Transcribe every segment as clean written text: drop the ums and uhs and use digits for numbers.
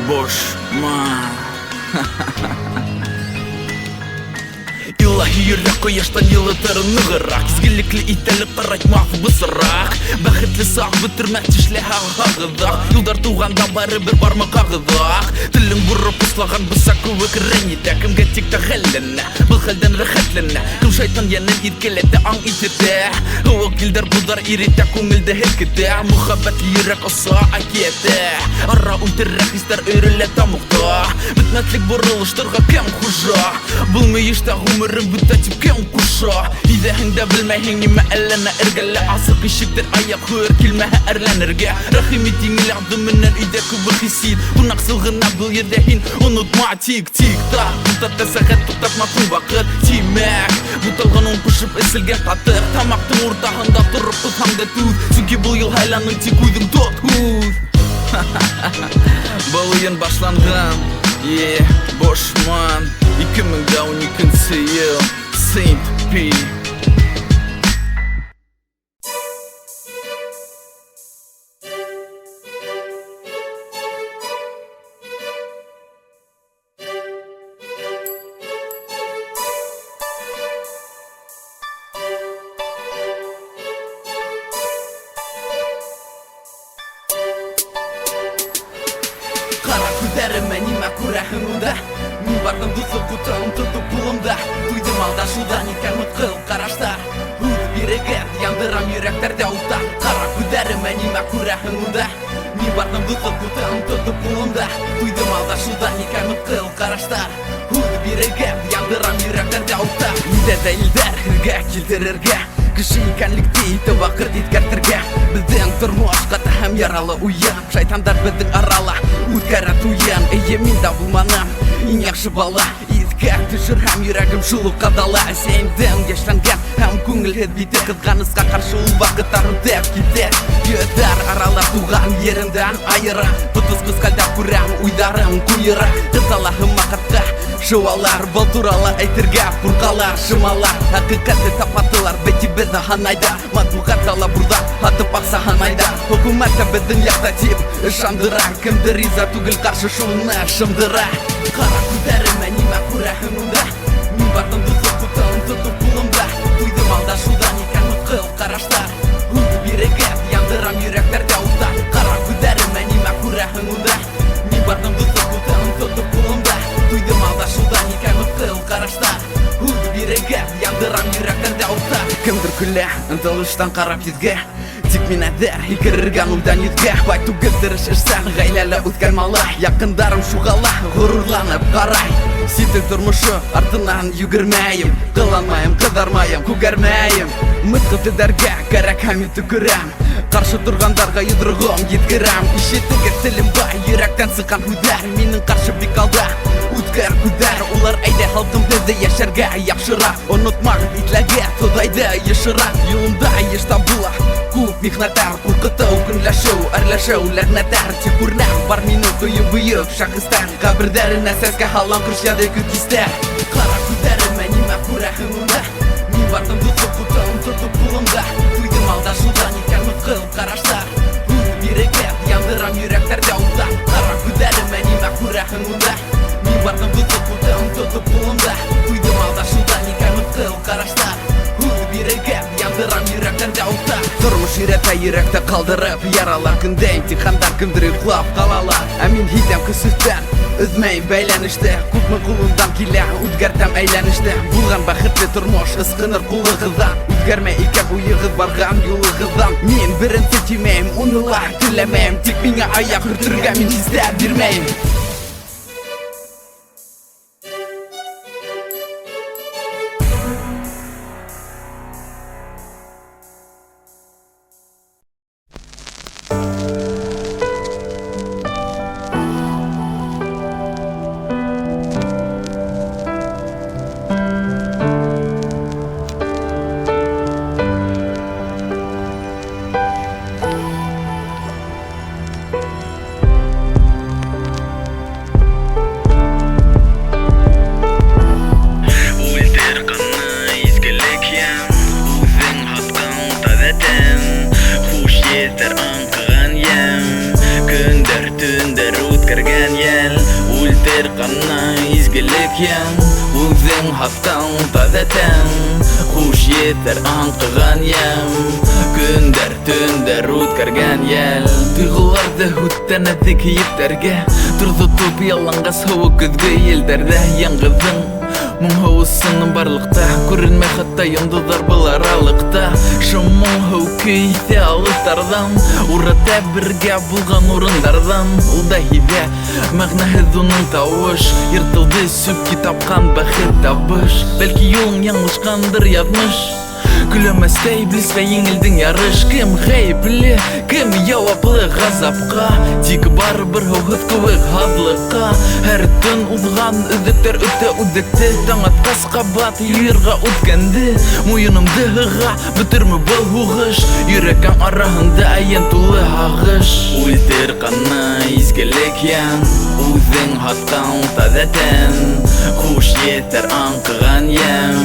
Boşman. İlahi yürek koyaştan yılıtırın nığırak İzgillikli itelip qaraytmaq bısırak Bəxitli sağ bitirmək tişləhə ağıdaq Yıldar tuğanda bari bir barmaq ağıdaq Dilim vurup ıslağan bısa kuvvek renide Kimge tikta xəllinə, bil xəldən rəxətlənə Kim şeytan yenin irkelete an itirde Hıvıq gildər budar irite kungilde hilkide Muhabbetli yürek osa akiyete Arra uytirrək ister öyrüle tamuqda Bitmetlik buruluşturga kem kuşa Bulmayışta umurun bütətib kem kuşa İdəhində bilməyin nime əlləna ergələ Asıq işikdir ayak hır kilməhə ərlənirgə Rəximi dinil adımından üdə kıvıq hisid Bu naqsılğına bil yerdehin unutma tik tik tak Tutat təsəqət tutatma kun vakit Timək Bu talğanın pışıp esilgen tatıq Tamaktın ortağında durup tuthamda tuz Çünkü bu yıl haylanın tik uydum tot hud Bu oyun başlanğan Yeah, Boşman 2012 yıl Saint P Kara күдәріме ниме күрәһеңдә Мин бардым дусы кутым тотып кулымда Туйдым алда шуда никән мыткыл карашта Үз бирегән яндырам йөрәктәрдә утта Кара күдәріме ниме күрәһеңдә Мин бардым дусы кутым тотып кулымда Туйдым алда шуда никән мыткыл карашта Үз бирегән яндырам йөрәктәрдә утта Инде дәлилдәр һәргә килтерергә Кеше икәнлекте ите вакыт иткәртергә Безнең тормыш каты һәм яралы уен Шайтандар безнең арала үткәрә туен Эйе мин дә булманам иң яхшы бала Искә төшер һәм йөрәгем шул ук кадала Сәйдән яшьләнгән һәм күңелһеҙ бите Кызганысҡа ҡаршы ул ваҡыттар үтеп китә Йөҙәр аралар туған ерендән айыра Тотоз кыскалдар күрәм уйҙарым куйыра Ҡыҫала һымаҡатҡа шыуалар Был турала әйтергә ҡурҡалар шымалар Хәҡиҡәтте тапматылар бәти беҙҙе һанайҙа Матбуғат сала бурҙа һатып аҡса һанайҙа Хөкүмәт тә беҙҙең яҡта тип ышандыра Кемде риза түгел ҡаршы шуны шымдыра Ҡара күҙҙәремә нимә күрәһеңдә Мин бардым дуҫы ҡутын тотоп ҡулымда Туйҙым алда шудан икән мыҫҡыл ҡараштар Үҙ бирегән яндырам йөрәктәрҙә утта Ҡара күҙҙәремә нимә күрәһеңдә Мин бардым дуҫы ҡутын тотоп ҡулымда Туйҙым алда шудан икән мыҫҡыл ҡараштар Үҙ бирегән яндырам йөрәктәрҙә утта Кемдер көлә ынтылыштан ҡарап йөҙгә Тик мин әҙәр һикерергә үлдән йөҙгә Бай түгел тырыш эштән ғаиләле үткән малай Яҡындарым шуғала ғорурланып ҡарай Ситек тормошо артынан йүгермәйем Ҡыланмайым, ҡыҙармайым, күгәрмәйем Мыҫҡыл телдәргә кәрәк һәм төкөрәм Ҡаршы торғандарға йоҙроғом еткерәм Ишетегеҙ телем бай, йөрәктән сыҡҡан һүҙҙәр Минең ҡаршы бик алда үткәр күҙҙәр Улар әйҙә һалҡын беҙҙе йәшәргә яҡшыраҡ Онотмағыҙ итләгә Хоҙайҙы йышыраҡ Юлында йыш табыла күп михнәттәр Ҡурҡытыу, көнләшеү, әрләшеү, ләғнәттәр Тик күрнәм бар минең ҡыйып-быйып шәхестәр Ҡәберҙәренә сәскә һалам ҡыш яҙы көҙ кистәр Ҡара күҙҙәремә нимә күрәһеңдә Мин бардым дуҫы ҡутым тотоп ҡулымда Туйҙым алда шудан икән мыҫҡыл ҡараштар Үҙ бирегән яндырам йөрәктәрҙә утта Ҡара күҙҙәремә нимә күрәһеңдә Мин бардым дуҫы ҡутым тотоп ҡулымда Туйҙым алда шудан икән мыҫҡыл ҡараштар Үҙ бирегән яндырам йөрәктәрҙә утта Тормош өйрәтә йөрәктә ҡалдырып Яралар көндә имтихандар кемдер йоҡлап ҡалалар Ә мин һиҙәм көсөктән Өҙмәй бәйләнеште Күпме ҡулымдан килә үҙгәртәм әйләнеште Булған бәхетле тормош ысҡыныр ҡулығыҙҙан Үҙгәрмәй икән уйығыҙ барған юлығыҙҙан Мин беренсе тимәйем, уны ла теләмәйем Тик миңә аяҡ һөртөргә мин һис бирмәйем Үлтер қана изгілік ең Өзің хаттан тазатан Хуш етер аңқыған ем Күндер, түндер өткерген ел Тұйғыларды үттен әді кейіптерге Тұрды топ яланға сауы күзгі елдерді Яңғыздың мұң хауысының барлықта Көрінме қатта йондыздар бұл аралықта Шымың хау кейте алыстардан Урата бірге бұлған орындардан Ұлда хиде мәғнәхіз оның тауыш Ертілді сөпке тапқан бәхет табыш Бәлкі йолың яңылышқандыр язмыш Күлемәстей білсі еңілдің ярыш Кім ғайыплі, кім яуаплы ғазапқа Тек бар бір ғыз күвік ғазлыққа Әр түн ұзған үздіктер үтті үздікті Таң атқас қабат үйірға өткенді Мойынымды ғыға бүтірмі бұл ғұғыш Үйрекан арағында әйен тұлы ағыш Үлтер қана изгілік ең Өзің хаттан тазатан Хуш етер аңқыған ем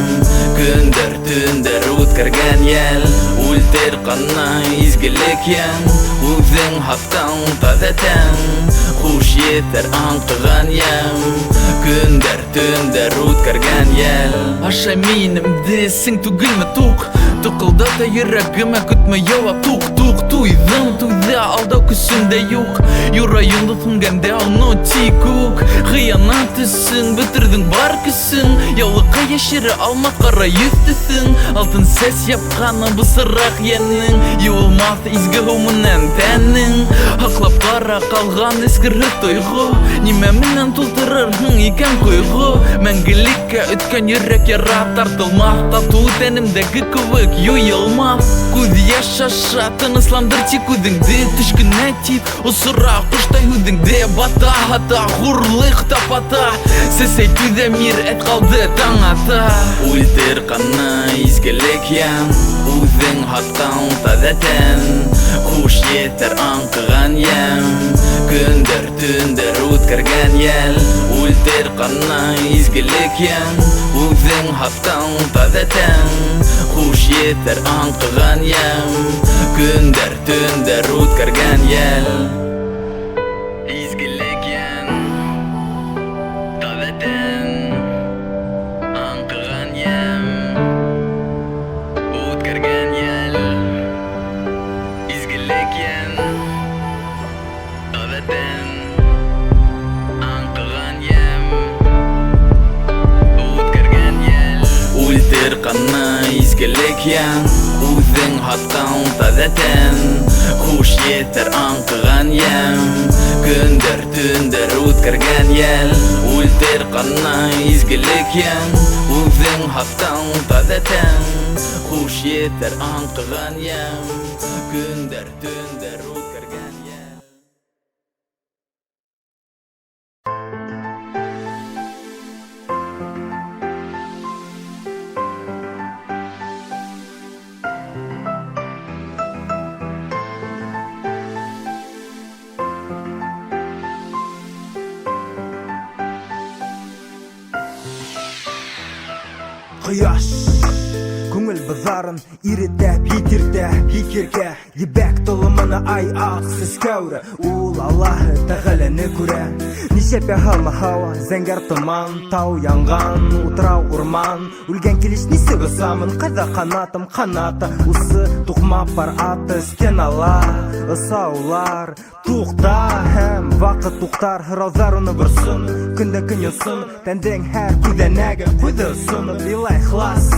Күндер, түндер өткерген ел Үлтер қана изгілік ең Өзің хаттан тазатан Хуш етер аңқыған ем Күндер, түндер өткерген ел Аша менімді сің түгілмі тұқ Тұқылда да ерегіме күтме яуап тұқ Туйдым, туйда алдау күсінде юқ Юрайымды түнгенде ауны тикук Қиянат түсін, бітірдің бар күсін Яулыққа ешері алмақ қара yüздісін Алтын сәс япқаны бұсырақ енің Юылмас изгі ғымынан тәнің Ақлап қара қалған ескірі тойғы Немемінен тұлтырырғың екен қойғы Мәңгілікке үткен жүрек ярап тартылмақ Тату тәнімдегі күвік юйылмас Көз яшаша тынысландыр тек өзіңді Түшкіне тип ұсыра құштай өзіңде Бата хата ғұрлық тапата Сесей түзі мир әт қалды таң ата Үлтер қана изгілік ем Өзің хаттан тазатан Хуш етер аңқыған ем Күндер, түндер өткерген ел Үлтер қана изгілік ем Өзің хаттан тазатан Хуш етер аңқыған ем Күндер, түндер өткерген ел Изгілік ем Тазатан Аңқыған ем Өткерген ел Изгілік ем Тазатан Аңқыған ем Өткерген ел Үлтер қана изгілік ем Өзің хаттан тазатан Хуш етер аңқыған ем Күндер, түндер өткерген ел Үлтер қана изгілік ем Өзің хаттан тазатан Хуш етер аңқыған ем Күндер, түндер өткерген ел Құяш көңіл базарын иреттеп екерге ебәк толымыны ай ақсыз кәурі Ул Аллахы тағаланы күрә Нишепе хала хауа зәңгәр тыман Тау янған утрау урман Үлген келіш несі ғысамын Қайда қанатым қанаты Усы тұқмап бар аты стеналар Ысаулар Туқта һәм вақыт туқтар Раузар уны бұрсын Күнді күн юсын Тәндең һәр күдәнәгі Қойды ұсыны Билай хлас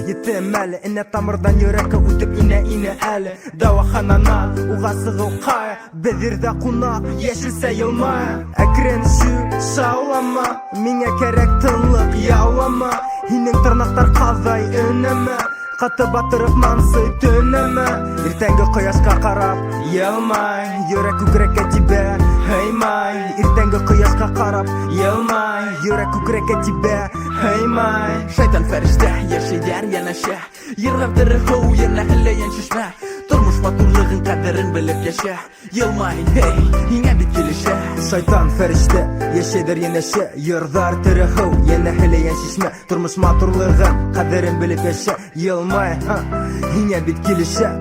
Еттім әлі Ине тамырдан йөрәкі үтіп ине әлі Дауаханана Уғасығы қай Бәзірді қунақ Ешілсе елмай Әкрен шу шаулама Меңе керек тылық яулама Хинің тырнақтар қазай үнімі Қаты батырып мансы түнімі Ертеңгі құяшқа қарап Елмай Йөрәк күкірекке тебе Хеймай Ертеңгі құяшқа қарап Елмай Йөрәк күкірекке тебе Хеймай Шайтан фәрішті Ешейдер янәшә Ергавдыры қоу Ернәхілі еншішмә Тұрмыш матурлығын қадырын біліп яша Елмай, хей, еңә бит келешә Шайтан фәрішті Ешейдер янәшә Йырдар тірі қоу Ернәхілі еншішмә Тұрмыш матурлығын қадырын біліп яша Елмай, еңә бит келешә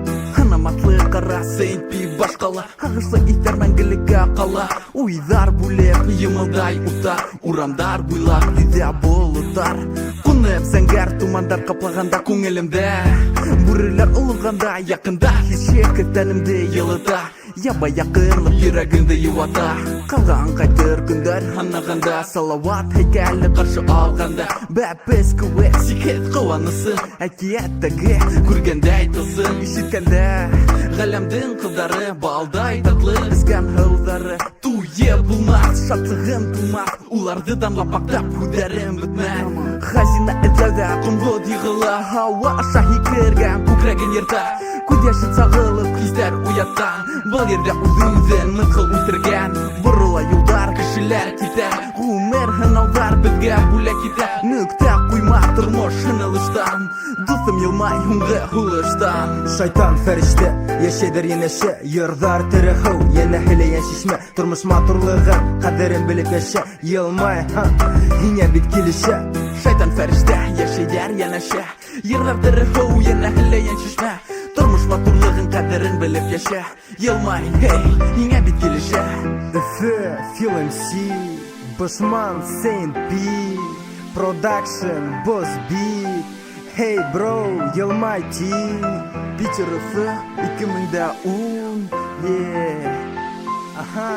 Кынаматлы кара сейтпи башкала Кагышлы иттер мәңгілікке кала Уйдар бүлеп йымылдай ута Урамдар буйлап үйде болудар Кунып зәңгәр тумандар каплаганда күңелемдә Бүрелер улыганда якында Хишек тәнемде йылыта Яба якынлык йөрәгемде юата Калган кайтыр күндөр анаганда Салават һәйкәле каршы алганда Бәпес күвек сикет куанысын Әкияттәге күргәндәй тылсын Ишеткәндә галәмдин кыздары Балдай татлы эскән һылдары Туе булмас, шатлыгым тумас Уларды данлап мактап һүдәрем бетмәс Хазина эзләүдә комгот йыгыла Һава аша һикергән күкрәген йырта Күз яшы сагылып хисләр уята Был ердә үз-үзен ныгыл үтергән Борыла юлдар кешеләр китә Гомер һынаудар безгә бүләк итә Нүктә куйма тормыш һынылыштан Дустым елмай һуңгы һулыштан Шайтан фәрештә яшәдер янәшә Йырдар тере һыу янәһеләйән шишмә Тормыш матурлыгын кадерен белеп яшә Елмай һиңә бит килешә Шайтан фәрештә яшәдер янәшә Йырдар тере һыу янәһеләйән шишмә Тормыш матурлыгын кадерен белеп яшә Елмай, һиңә бит килешә Өфе, Фил МС Босман, Сейнт Пи Продакшн, Босс Бит Hey bro, Елмай Ти Питер Өфе, 2010 Аха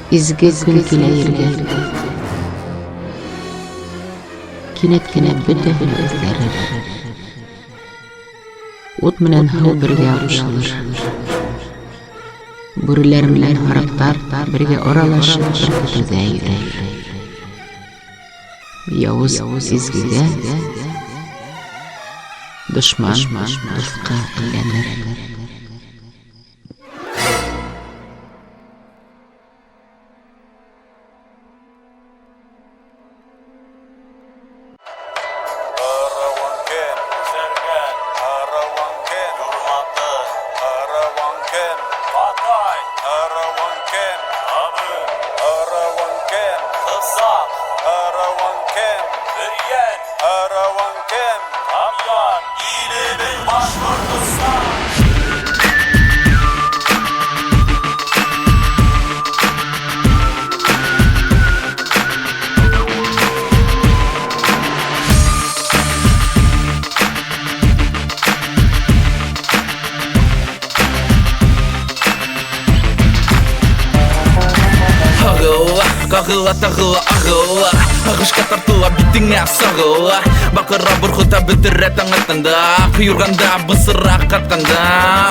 Изге күн килә ергә Кинәт кенә бөтәһен үзләре Ут менән һыу бергә кушылыр Бүреләр менән һарыктар бергә аралашып бер көтүдә йөрер Явыз изгегә Дошман дуска әйләнер Кагыла тагыла агыла Агышка тартыла битіңе сағыла Бақыра бұрқыта бітірі таң аттанда Құйырғанда бұсыра қатқанда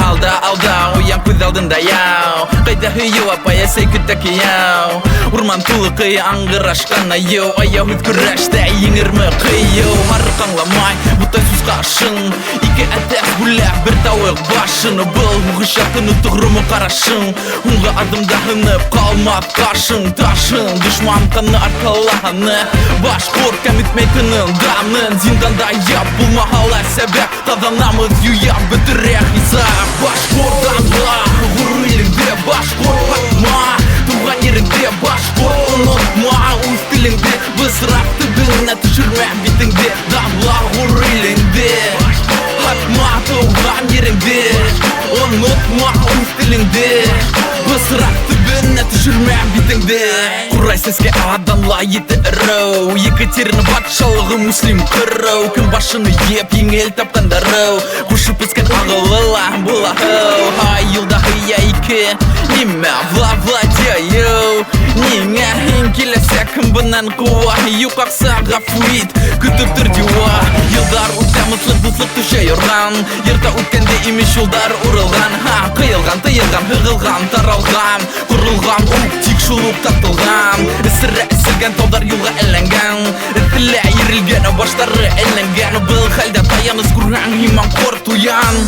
Алда оян көз алдында яу Қайда хүйеу апай әсей күттәк яу Урман тулы қый аңғыр ашқана еу Аяу үт күрәшті еңірмі қиеу Мары қаңламай бұтай сүз қашын Ике әтәс бүләк бір тауық башын Бұл ұғышатын ұтығырымы қарашын Ұңғы адымда хынып қалмап қашын Ташын душман қаны арқаланы Башқұр кәмітмейтінің дамын Зинданда яп бұл махала сәбәп Таданамыз юяп бітірек хисап Башқұрдан ба ғұры еліңде Башқұр батма туған еріңде Башқұр ұнытма өз тіліңде Бысырақ түбіне түшірме бетіңде Дамла ғұры еліңде Атма туған еріңде Ұнытма өз тіліңде Бысырақ түбіне түшірме бетіңде Құрай сәске адамла еті ірау Екатерина батшалығы муслим қырау Кім башыны еп еңел тапқандарау Құшып өскен ағылыла бұла хау Хай елда хыя ике Неме владею Неңе ең келесе кім бұнан қуа Юқақса ғафуит күтіп тұр деуа Елдар ұтамыслық бұслық түше yorgan Ерта өткенде емеш жолдар ұрылған Қиылған, тыйылған, хығылған, таралған Құрылған, тик шулық тартылған Ісірі ісілген таудар юлға әленген Ітілі ерілген, баштары әленген Бұл халда таяныз құрған, иман қор туян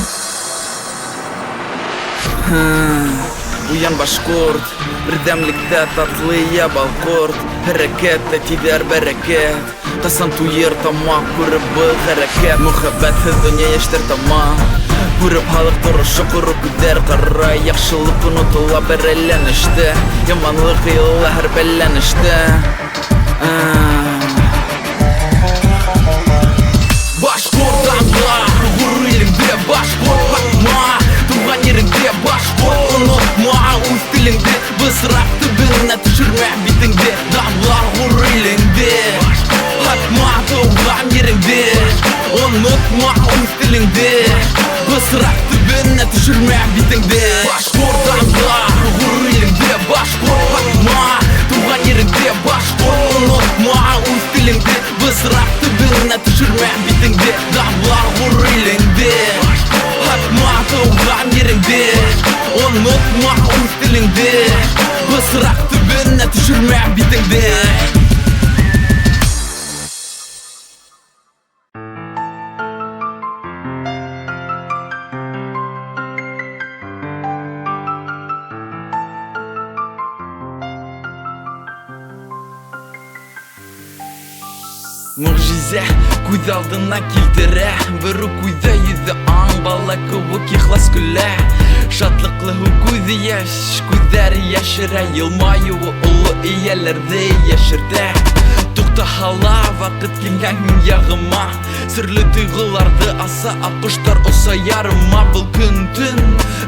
Уян башқұрт Бірдәмлікті татлы ябал құрт Әрекетті тидер бәрекет Kasan tuyur tamam Kurib bu hareket Muhabbetsiz dünya yaştır tamam Kurib halik duruşu kuru güder qarra Yaxşılık unutula berellenişti Yamanlık yılla her bellenişti Başkordanla Gurur elinde başkortma Tuğan yerinde başkort Unutma uz dilinde Bısrak tübünne düşürme bitinde Damlar gurur elinde Hatma tuğan yerinde Unutma uz dilinde Bısrak tübünne düşürme bitinde Başkordanla Gurur elinde başkortma Tuğan yerinde başkort Unutma uz dilinde Bısrak tübünne düşürme bitinde Damlar gurur elinde Hatma tuğan yerinde Unutma uz dilinde Bısrak tübünne düşürme bitinde Mucize көз алдына келтіре Бірі көйді еді аң бала көбік ихлас күлі Шатлықлы көзі еш, көздері яшыра Елмайуы ұлы иелерді яшырды Тұқта хала вақыт келген яғыма Сүрлі түйғыларды аса ақұштар оса ярыма Бұл күн түн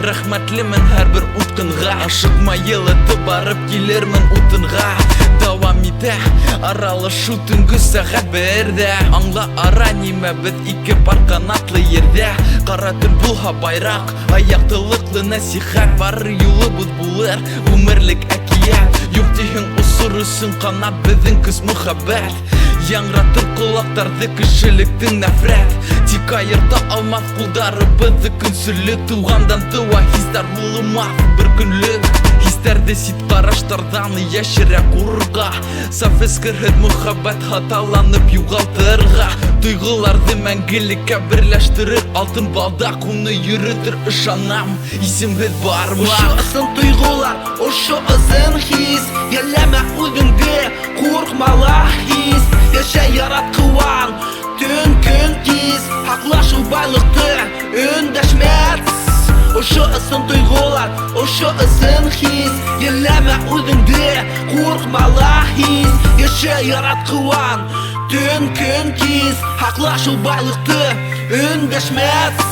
рахмәтлімін әр бір ұтқынға Ашықма еліті барып келермін ұтынға Давам ете аралашу түнгі сағат берді Аңла ара неме біз икі бар қанатлы ерде Қара түн бұлға байрақ аяқтылықлы насихат Бар юлы бұд бұлыр өмірлік әкият Юқ дейін ұсырысын қанат біздің күз мұхаббет Яңратыр құлақтарды кішіліктің нәфрет Тек айырта алмас құлдары бізді күнсілік Туғандан туа хистар ұлымақ бір күнлік Хистерді сит қараштардан яшірә құрға Саф ескірхід мұхаббет хаталанып юғалтырға Түйғыларды мәңгілікке бірләштірір Алтын балда құны йөрітір ұшанам Исімхід барма Ошы ысын түйғылар, ошы ызын хис Еләмә үзіңде қорқмала хис Яша яратқуан, түн күн киз Хақлашу байлықты, өндәшмәт Ошы ысын түйғылар, ошы ызын хис Еләмә үзіңде қорқмала хис Яша яратқуан, түн күн киз Хақлашу байлықты, өндәшмәт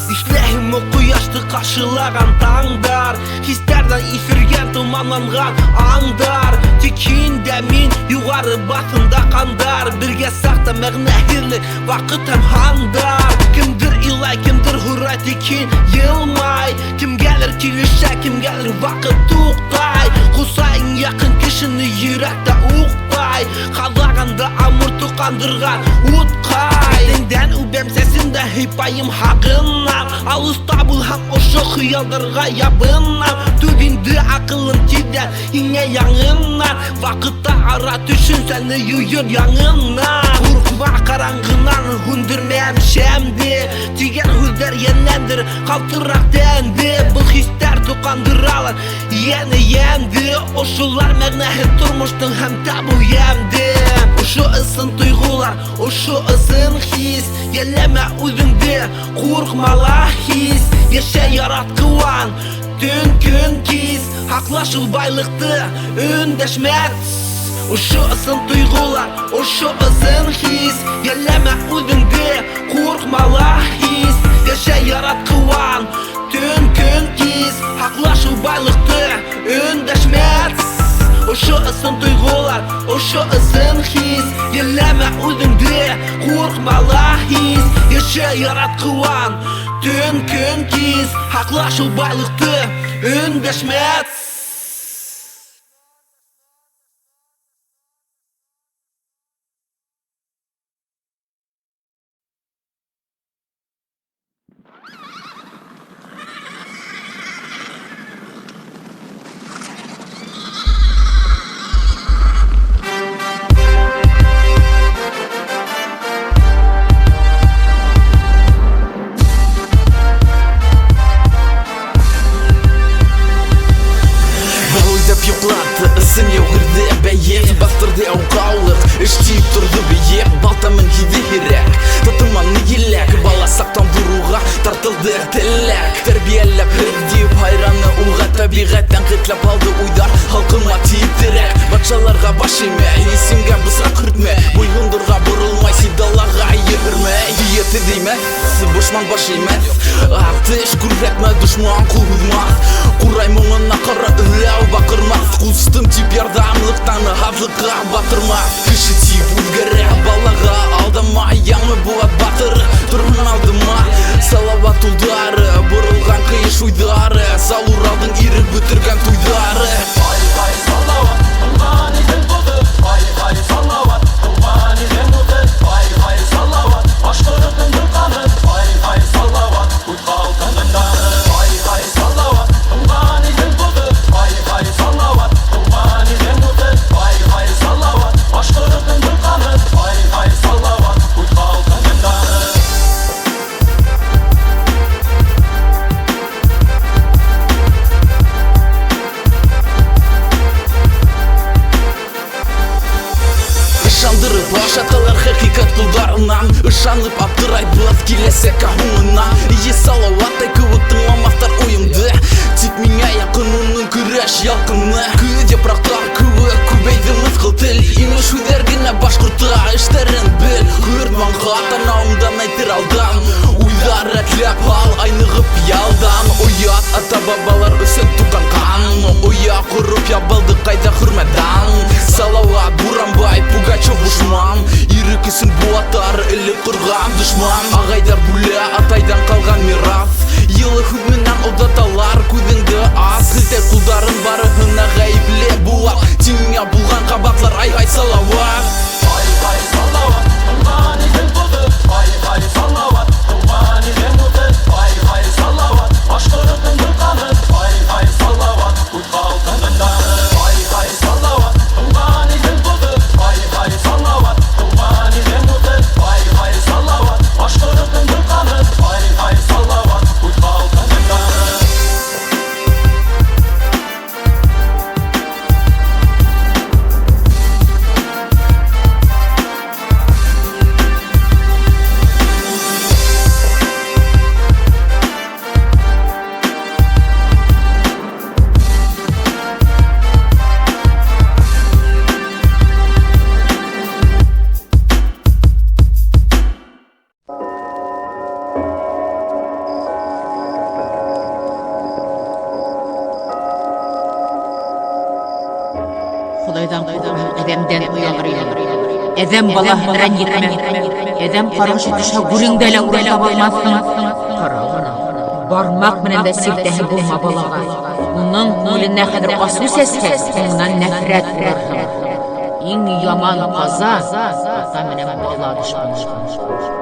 Ишләйім құяшты қашылаған таңдар Хистерден исірген тұманланған аңдар Текінде мен юғары басында қандар Бірге сақта мәғнәхірлік вақыт әм хандар Кімдір илай, кімдір ғұрай текен елмай Кім gəlір келішә, кім gəlір вақыт туқтай Құсайын яқын кішіні еректі уқтай Қалағанда амыр тұқандырған ұтқай Денден үбәм сәсінде хипайым хағына Алыста бұл хам ошы хыялдарға ябынам Түбінді ақылын тиден ине яңынан Вақытта ара түшін сәні үйір яңынан Құрқма қараңғынан хүндірмәм шәмді Теген хүздер енендір қалтырақ дәнді Бұл хистер тұқандыралар ені емді Ошылар мәғнәхі тұрмыштың хәм табу емді Ошы ысын түйғылар, ошы ысын хис Еләмә үзіңде қорқмала хис Яша яратқуан, түн күн киз Хақлашу байлықты, өндәшмәт Ошы ысын түйғылар, ошы ысын хис Еләмә үзіңде қорқмала хис Яша яратқуан, түн күн киз Хақлашу байлықты, өндәшмәт Ошы ысын түйғылар, ошы ысын хис Еләмә үзіңде қорқмала хис Яша яратқуан, түн күн киз Хақлашу байлықты, өндәшмәт кылды тиллек Тербиелеп хирдип хайраны уға табиғаттан қитлап алды уйдар Халқыма типтірек Батшаларға баш еме Есімге бұсра күртме Бұйғындырға бұрылмай Сидалаға егірме Диеті деймес Бушман баш емес Артыш күрретме дұшман құлғызмас Құрай мұңына қара үләу бақырмас Құстым тип ярдамлықтаны хавлыққа батырмас Кіші тип өзгере балаға алдама Яңы буат батыры тұрғын алдыма Салават ұлдары бұрылған қиыш уйдары Салуралдың ирік бүтірген туйдары Ай салават, туған елдің бұды Ай салават, туған елдің бұды Ай салават, башқұрттың дұлқаны Ай салават, ұйтқалтын дындары Ай салават, туған елдің бұды Ай салават, туған елдің бұды Ай салават, башқұрттың дұлқаны Ай салават, ұйтқалтын дындары Ышандырып ашаталар хақиқат құлдарынан Ышанып аптырайбыз келесе қағуынан Ие салауаттай күвіктің ламақтар ойымды Тек меңа яқын оның күреш ялқыны Күде прақтар күві көбейді мысқыл тіл Имеш үдергіне башқұртыға іштерін біл Күртманға танауымдан айтыр алдан Уйдар әтлеп ал айнығып ялдан Уят ата бабалар өсен туған қан Уя құрып ябылды қайда хүрмәдан Салауат Буранбай Пугачев бушман Ирік ісін буаттар ілі құрған дұшман Ағайдар бүлі атайдан қалған мирас Елі хүдменен ұдаталар көдіңді аз Қылтай құлдарын бары ғына ғайыбле буат Теңе бұлған қабатлар ай салауат Ай салават, туған елдің бұды Ай салават, туған елдің бұды Ай салават, башқұрттың дұлқаны Ай салават, ұйтқалтын дындары Ай салават, туған елдің бұды Ай салават, туған елдің бұды Ай салават, башқұрттың дұлқаны Ай салават, ұйтқалтын дындары Құдайдан қорқу, әдемден ұялыр елі. Әдем балаһын рәнетме. Әдем қарғышы түші гүріңді әлі табалмасын. Қарауына. Бармақ менен дә силтәһе булма балаға. Уның күңеленә хәзер асу сәскә, соңынан нәфрәт бирәһем. Иң яман каза ата менән бала дошманы.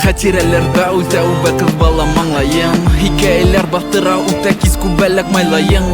Хатирәләр бәүтә үбә кыз бала маңлайым Хикәйләр бақтыра үтә киз күбәләк майлайың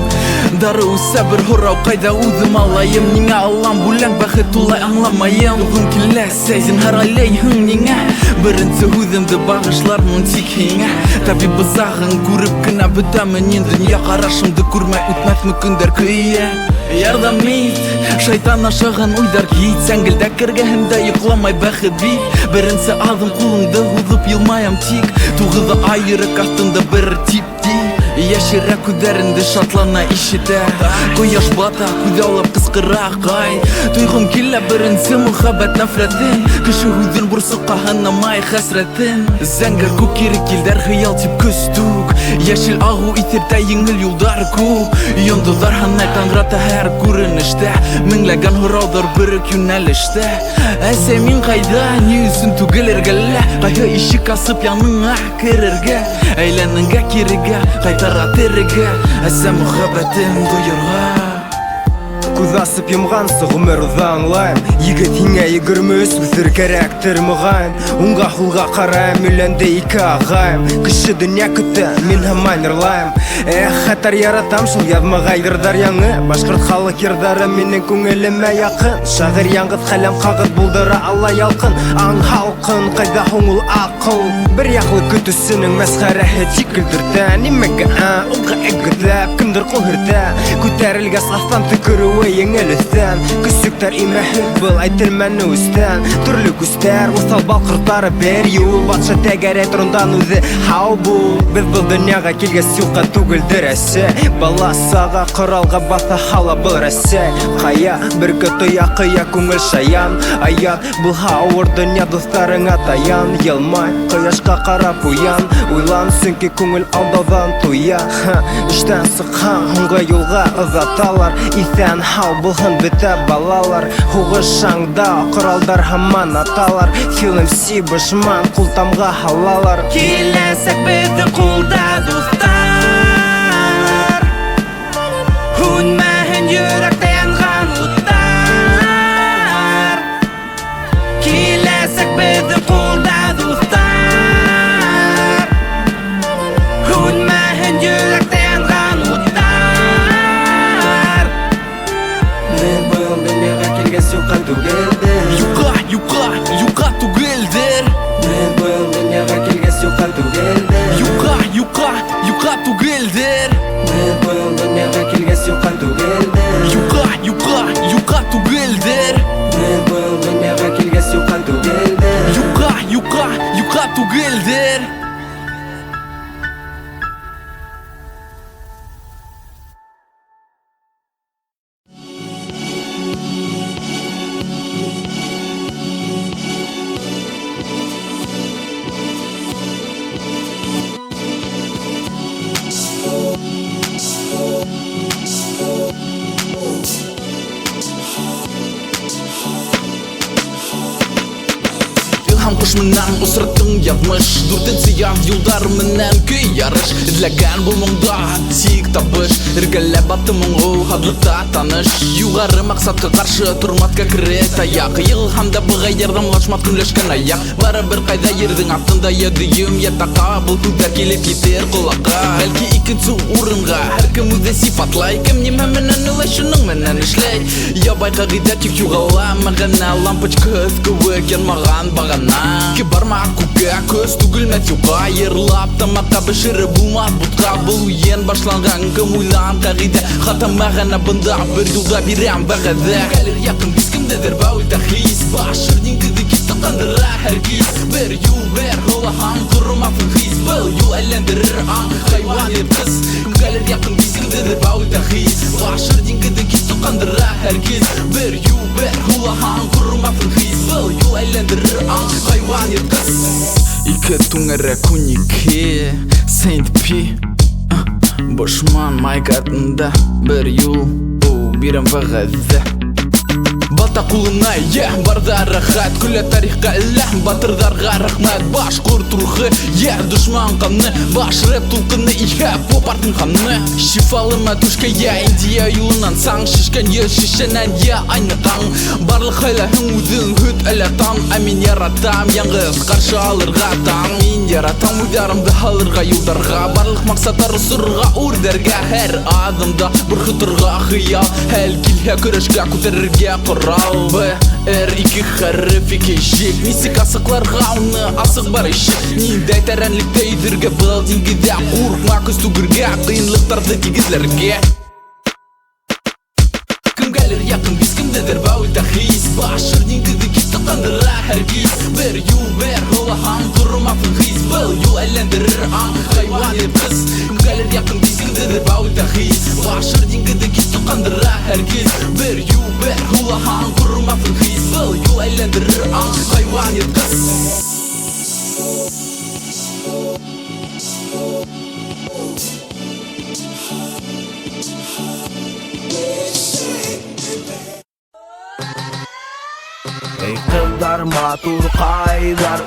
Дары үсә бір һорау кайда үҙем алайым Ниңә Аллам бүләк бәхет тулай аңламайым Туғым килә сәйзен һарайлайһың ниңә Беренсе һүҙемде бағышлармын тик һиңә Табиб бысағын күреп кенә бөтәмен ин Дөнья ҡарашымды күрмәй үтмәҫме көндәр көйә Ярҙам ит, шайтан ашаған уйдар кит Сәңгелдәк эргәһендә йоҡламай бәхет бит Беренсе аҙым ҡулыңды һуҙып йылмаям тик Туғыҙы айырыҡ аҫтында бер тип-ти Йәшерәк күҙҙәреңде шатлана ишетә Ҡояш бата, күҙ алып ҡысҡыра ҡай Тойғом килә беренсе мөхәббәт нәфрәтен Кеше һүҙен бурсыҡҡа һанамай хәсрәтен Зәңгәр күк ире килдәр хыял тип көстүк Йәшел ағыу итертә еңел юлдар күп Йондоҙҙар һанай таңрата һәр күренештә Меңләгән һорауҙар берек йүнәлештә Әсәй мин ҡайҙа, ни өсөн түгел эргәлә Ҡайһы ишек асып яныңа керергә Әйләнеңгә кирегә ҡайтара терегә Әсә мөхәббәтен дойорға Көз асып емғансы ғұмыр ұзаңлайым Егет еңе егірміз өзір керектір мұғайын Ұңға құлға қарайым үленде екі ағайым Кіші дүния күтті мен хамайн ұрлайым Хатар яратам шыл язмаға ердар яңы Башқұрт халық ердары менің көңіліме яқын Шағыр яңғыт қалам қағыт бұлдыры алла ялқын Аң халқын қайда хоңыл ақыл Бір яқлы күтісінің мәсқары хетик күлдірді Немеге ұға әгідләп кімдір қолырды Көтәрілгәс астан түкіруі еңілістен Күсіктер имәхіт бұл айтырмәні үстен Түрлі күстер ұстал балқыртары бер юл Батша тәгәрі тұрындан өзі хау бұл Біз бұл дүнияға келге сюқа түгілдір әсі Баласаға құралға баса хала бұл рәсі Қая бір көті яқыя көңіл шаян Аян бұл хауыр дүния достарыңа таян Елмай қияшқа қарап уян Ойлан сүнке көңіл алдаудан туя Үштен сыққан ғыңға юлға ұзаталар Исән хау бұлғын біті балалар Хуғы шаңда құралдар хаман аталар Филім си бішман құлтамға халалар Келесек бізді құлда достар Хүнмәхін жүрек таянған ұттар Келесек бізді құлда достар Хүнмәхін жүрек таянған ұттар Мен бұл дүнияға келген сюқа түгелдер Юқа түгелдер Мен бұл дүнияға келген сюқа түгелдер Юқа түгелдер Мен бұл дүнияға келген сюқа түгелдер Юқа түгелдер Мен бұл дүнияға келген сюқа түгелдер Юқа түгелдер Ilham kuş menang usrattың язмыш Дүрден сияз юлдар менен көй ярыш Эзләгән бұл мұңда тик табыш Иргәләп батты мұңғу хадлықта таныш Юғары мақсатқа қаршы тұрматқа кірет аяқ Илхамда бұға ярдамлашмат күнлешкен аяқ Бары бір қайда ердің артында едіем Ятақа бұл күдер келіп кетер құлаққа Бәлки икінсі орынға әркім өзі сипатлай Кім неме менен ылай шының менен ішлей Ябай қағида тек юғала мағана Лампочка өскіуі кен маған бағана Ке барма көкке көз түгілмәт юға Ерлап тамаққа бішірі бұлмат бұтқа Бұл ең башланған кім ойлан қағида Хата мағана бұнда бір юлда берем бағады Кәлір яқын біз кімдедір бәуіл тахис Башыр денгіді кетті қандыра әргіз Бір юл бер олахан құрымафын хис Бұл юл әлендірір аң хайуан еткіз Кәлір яқын біз кімдедір бәуіл тахис Башыр денгіді кетті қандыра әргіз Бір юл бер олахан құрымафын хис Бұл юл әлендірір аң хайуан еткіз Икі түңірі күніке Сейнт-Пи Бошман майгатында бір юл Бірім вағазы Балта құлына барда рахат Күлі тарихқа ілі батырдарға рахмат Баш құрт рухы дұшман қаны Баш рэп тұлқыны поп артын қаны Шифалыма түшке Индия юлынан саң Шишкен шишенен айны таң Барлық хайлахың өзің хүт әлі там Әмин яратам яңғыз қаршы алырға таң Мен яратам ұйдарымды алырға юлдарға Барлық мақсаттар ұсырға үрдерге Әр адымда бір құтырға қиял Әл келге күрешке көтерерге құрал Б-Р-2 хариф еке жек Несік асықларға уны асық бар іші Нендей тәрәнлікті үйдірге бұл денгеде Қурқма көз түгірге қиынлықтарды тегізлерге Кім кәлір яқын біз кімдедір бәуіл тахис Башыр денгіді кетті қандыра әргіз Бір юл бер олахан құрымафын хис Бұл юл әлендірір аң хайуан еткіз Кім кәлір яқын біз кімдедір бәуіл тахис Башыр денгіді кетті қандыра әргіз Бір юл бер олахан құрымафын хис Бұл юл әлендірір аң хайуан еткіз Ey kızlar matur kaydar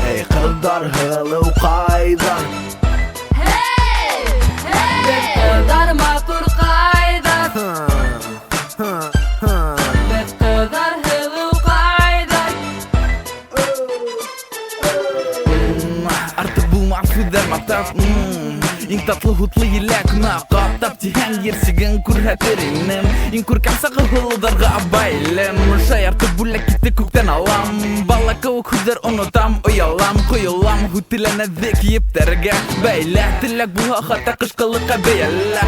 Ey kızlar hılıv kaydar Kızlar matur kaydır süder matap İng tatlı hutlu yilakna Qattap tihan yersigen kurhaterinim İng kurkamsa qıhılıdarga abaylim Şayartı bulak gitti kuktan alam Bala kavuk hudar unutam uyalam Kuyulam hutilana zik yipterge Beyla tilak buha khata qışqılıqa beyalla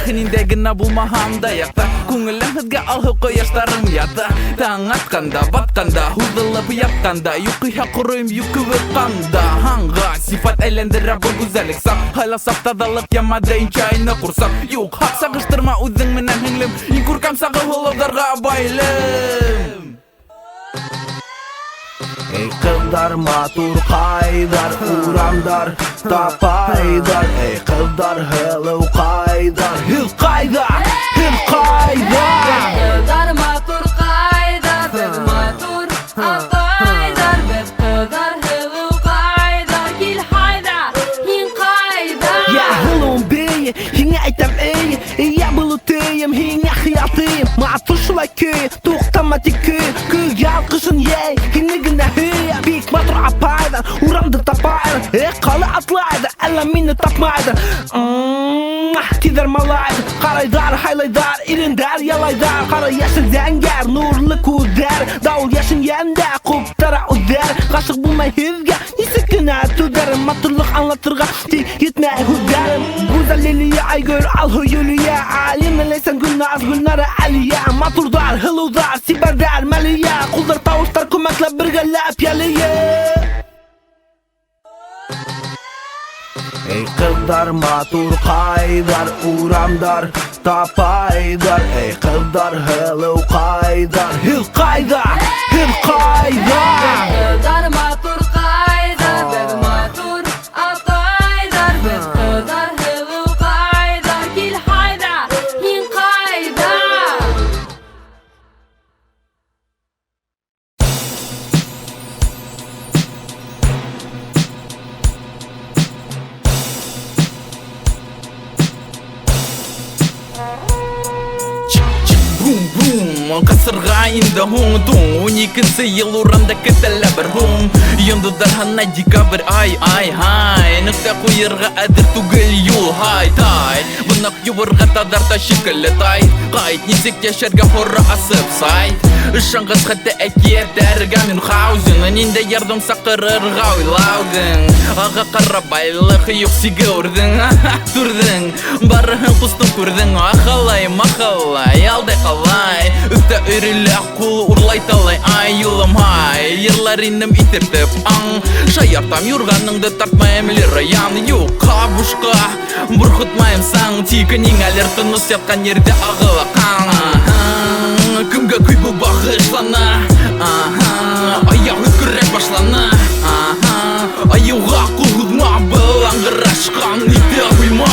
Nindegina bulmaham dayakta Kungılan hızga alhı koyaşlarım yata Taң atqanda, batqanda, hudılıp yapqanda Yuqiha quruyum yuqı vıqqanda Hanga sifat eylendire bu güzellik sap Hala safta dalıp yamadayn çayını kursak Yok hak sağıştırma uzun menen hinglim İnkurkam sağı hılıdarga baylim Ey kızlar matur kaydar uramdar tapaydar Ey kızlar hılı kaydar hıl kaydar hıl kaydar Kızlar matur kaydar biz matur ataydar biz kızlar hılı kaydar Gil haydar hin kaydar Ya hılım bey hinge aytam ey Ya bulutuyum hinge hıyatıyım Matur şulay köy tuğtamatik köy Köy yalqışın yey hinge gine hıya Bik matur apaydar uramdı tapaydar Ey kalı atlaydı ella minni tapmaydı Tider malaydı Qaraydar haylaydar irindar yalaydar Qara yaşın zenger nurlu kuder Davul yaşın yende kuptara uder Qaşıq bulmay hizge nisikine tüder Maturluk anlatırga yetmey huder Güzelliliye ay gör al huyuliye Alimle leysen gülnaz gülnara aliye Maturdar hıludar siberdar meliye Kullar tavuşlar kumekle birgelep yeliye Ey kızlar matur kaydar uramdar tapaydar Ey kızlar hılı kaydar hıl kaydar hıl kaydar Kızlar matur kaydar biz matur ataydar Biz kızlar hılı kaydar Gil haydar hin kaydar Qasırga indi hung 12 yıl uramda ketella bir hum Yıldızlar hana dikabr ay hay Nıqta kuyırga adir tugel yul hay tay Bunak yuvarga tadar ta şikilli tay Qayt nisik yaşarga horra asıp sayt Işangız hatta ekiyet derga min xauzin Ninde yardım sakırır gavlaudin Ağa qarrabaylık yok sigurdin Turdin barıhın kustum kurdin Axalay maxalay alday qalay Üfte ürülle kul urlay talay ay yılım hay Yırlar indim itirtip ang Şayartam yurganыңды tartmayım lirayan Yok kabuşka burxutmayım sang Tika ningaler tınus yatkan yerde ağıla kan Kımga kuy bu bağışlana Ayağı kürek başlana Ayuğa kulhudma balangıraşkan Nide huyma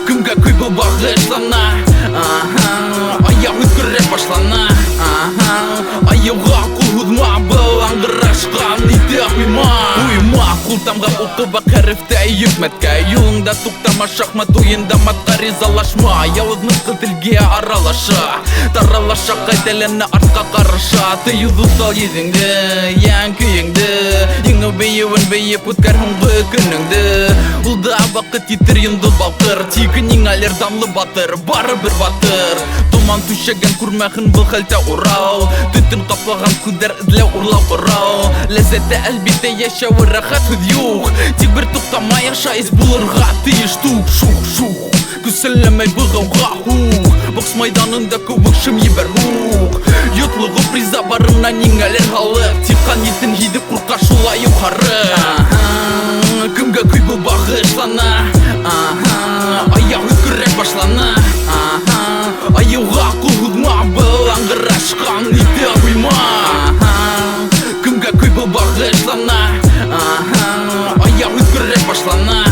Kımga kuy bu bağışlana Ayağı kürek başlana Ayuğa kulhudma balangıraşkan Nide huyma Kultamga uqıba qərifdə yükmətkə Yolunda tuqtama şaqmat oyunda matqa rizalaşma Yalızınız qıtilge aralaşa Taralaşa qaytələnə artqa qarışa Tıyudu sal yezingdi, yan köyingdi Yıngı beyivin beyip utkar hıngı gününgdi Ulda vaqıt yitir yındız balqır Tikin aler damlı batır, barı bir batır Tuman tüşegen kurmağın bu xalta ural Tütün qaplağan kuder idlə urlav ural Lezzette elbette yaşavı rahat yok Тибір тұқтамай ашайыз бұлырға тиіш туқ шуқ Күсілемей бұғауға хуқ Бокс майданында көбікшім ебір хуқ Ютлығы приза барына неңәлер халық Тиқан етін еді құрқа шулай ұқары Кімге көй бұл бағышлана Аяғы күрек башлана Аюға құлғыдма бұлаңғырашқан Ниде құйма Кімге көй бұл бағышлана Ayağı kürek başlana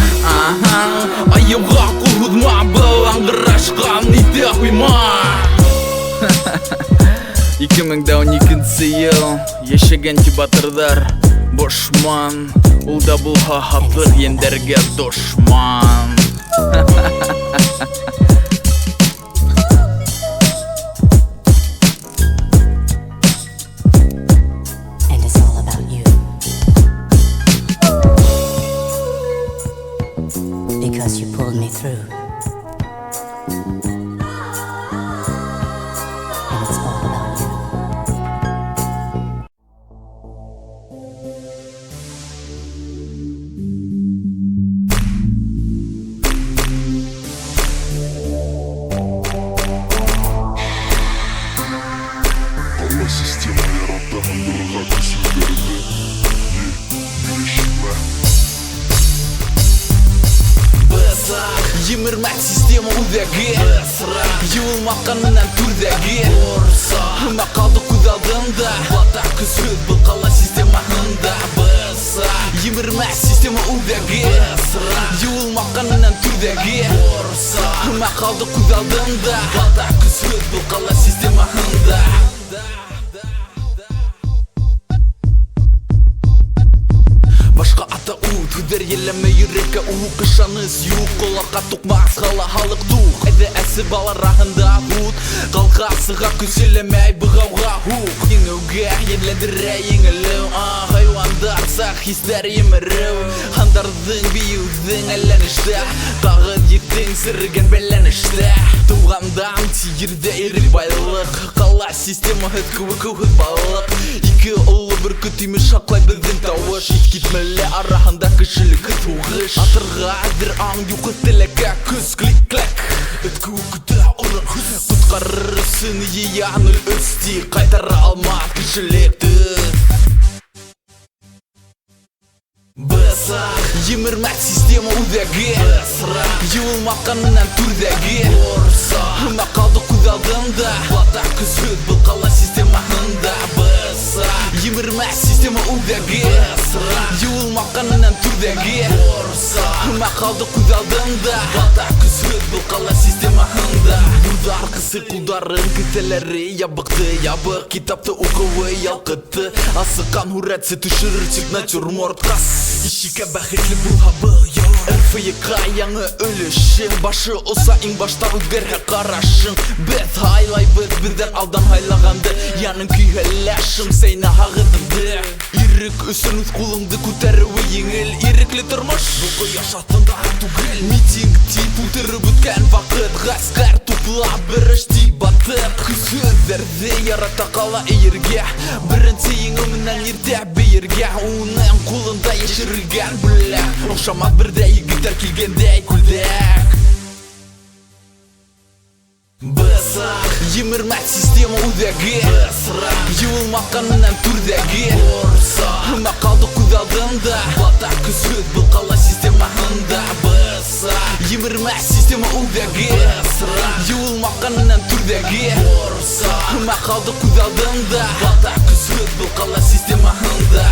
Ayuğa kulhudma balangıraşkan Nide huyma 2012 yıl Yaşagan ki batırдар Boşman Ulda bulha hapır yenderge doşman way through. And it's all about you. Alla система yaratты handırığa küsürlerimi Bilişime Yımirmek sistemi udagi Yığılmakkan menen türdagi Hıma kaldı kudaldığımda Batak küsüt bu kala sistemi hında Yımirmek sistemi udagi Yığılmakkan menen türdagi Hıma kaldı kudaldığımda Batak küsüt bu kala sistemi hında Başka ata uğut Hüder yelleme yürekke uğuk Kışanız yuğuk Kolaka tukmaz Hala halık tuğuk Ede esi bala rahında hut Kalka sığa küselemey Bıgavga huk Yengevge yenledire yengeleu Hayvandar sak hisler yemerev Handardın biyudın ellenişte Tağıt yıktın sırgen bellenişte Tuğamdan tiyirde erik baylık Kala sistemi hıt kıvı hıt balık İki oğlu bir kütüymü şaklay bizim tavuş Hiç gitmeli arahında kişilik tuğış Atırga bir an yuqı teleke küs klik klek Ötkü kütü orun hüs Tutkarırsın yiyanıl östi Kaytara alma kişilikti Yımirmek sistemi udagi Yığılmakkan menen türdagi Hıma kaldı kudaldığımda Batak küsüt bu kala sistemi hında Yımirmek sistemi udagi Yığılmakkan menen türdagi Hıma kaldı kudaldığımda Batak küsüt bu kala sistemi hında Burada arkası kuldarın kıteleri Yabıktı yabık kitapta okuvu yalkıttı Asıkan huretsi düşürür çıkna çurmortkas İşike bahitli bu habı yor Erfeyi kayanı ölüşün Başı olsa in başta özgerhe karaşın Bet haylay bet birden aldan haylağandı Yanın küyhelleşim seyne hağıdımdı İrik üsünüz kulumdu kuterüvü yengil İrikli tırmış Buku yaşatında tugil Miting tip ultırı bütken vakit Gaskar tupla birişti batık Küsüzlerdi yarata kala eğirge Birinci yengimden yirde beyirge Unen kulunda yeşirilgen bile Okşamak bir de gider kilgende kuldek Yımirmek sistemi udagi Yığılmakkan menen türdagi Hıma kaldı kudaldığımda Batak küsüt bu kala sistemi hında Yımirmek sistemi udagi Yığılmakkan menen türdagi Hıma kaldı kudaldığımda Batak küsüt bu kala sistemi hında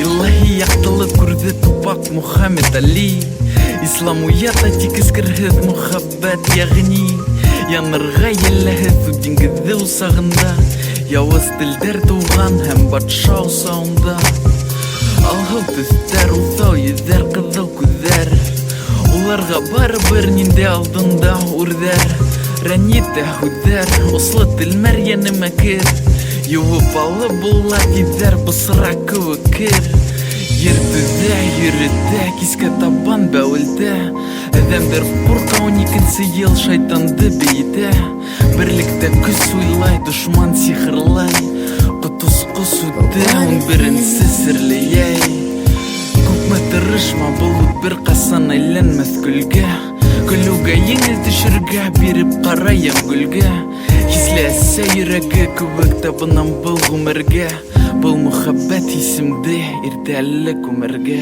İlahi yaktılıp kurdu Tupak Muhammed Ali İslamiyata tikiz kırhız muhabbet yağni Yanırga yellehız u dingizde usağında Yavuz dilder tuğan hem batşa usağında Alhıl tüster usav yüzer kızıl küzer Ularga barbar ninde aldında urder Ranite hüder uslı tilmer yenime kir Yuvup alı bulla gider bısıra kıvıkır Yırtıda yürüde kiske taban bävilde Edemdir purka 12. yıl şeytandı beyde Birlikte küs uylay düşman sihirlay Kutus kusude 11. sirliyey Kupma tırışma bulut bir kasan eylenmez gülge Gülüge yengil düşürge birip karayam gülge Hislese yürege küvekte bınam bul gumerge Bul muhabbet isimde irdellik umerge